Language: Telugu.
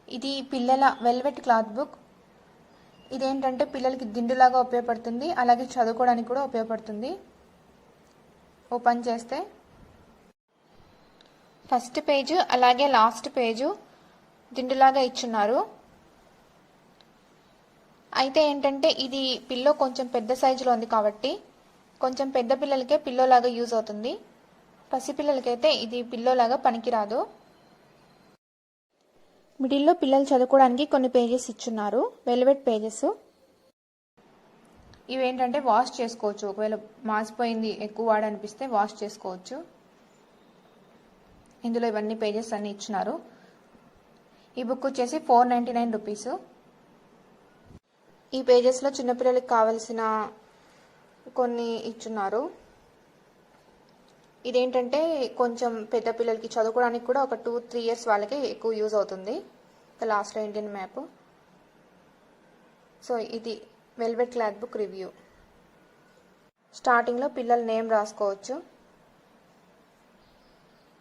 ఇది పిల్లల వెల్వెట్ క్లాత్ బుక్. ఇదేంటంటే పిల్లలకి దిండులాగా ఉపయోగపడుతుంది, అలాగే చదువుకోవడానికి కూడా ఉపయోగపడుతుంది. ఓపెన్ చేస్తే ఫస్ట్ పేజ్ అలాగే లాస్ట్ పేజు దిండులాగా ఇచ్చున్నారు. అయితే ఏంటంటే ఇది పిల్లో కొంచెం పెద్ద సైజులో ఉంది కాబట్టి కొంచెం పెద్ద పిల్లలకే పిల్లోలాగా యూజ్ అవుతుంది. పసిపిల్లలకైతే ఇది పిల్లోలాగా పనికిరాదు. మిడిల్లో పిల్లలు చదువుకోవడానికి కొన్ని పేజెస్ ఇచ్చున్నారు, వెల్వెట్ పేజెస్. ఇవేంటంటే వాష్ చేసుకోవచ్చు, ఒకవేళ మాసిపోయింది ఎక్కువ వాడనిపిస్తే వాష్ చేసుకోవచ్చు. ఇందులో ఇవన్నీ పేజెస్ అన్ని ఇచ్చినారు. ఈ బుక్ వచ్చేసి 499 రూపీస్. ఈ పేజెస్లో చిన్నపిల్లలకి కావలసిన కొన్ని ఇచ్చున్నారు. ఇదేంటంటే కొంచెం పెద్ద పిల్లలకి చదువుకోవడానికి కూడా ఒక 2-3 ఇయర్స్ వాళ్ళకి ఎక్కువ యూజ్ అవుతుంది. లాస్ట్లో ఇండియన్ మ్యాప్. సో ఇది వెల్వెట్ క్లాత్ బుక్ రివ్యూ. స్టార్టింగ్లో పిల్లల నేమ్ రాసుకోవచ్చు.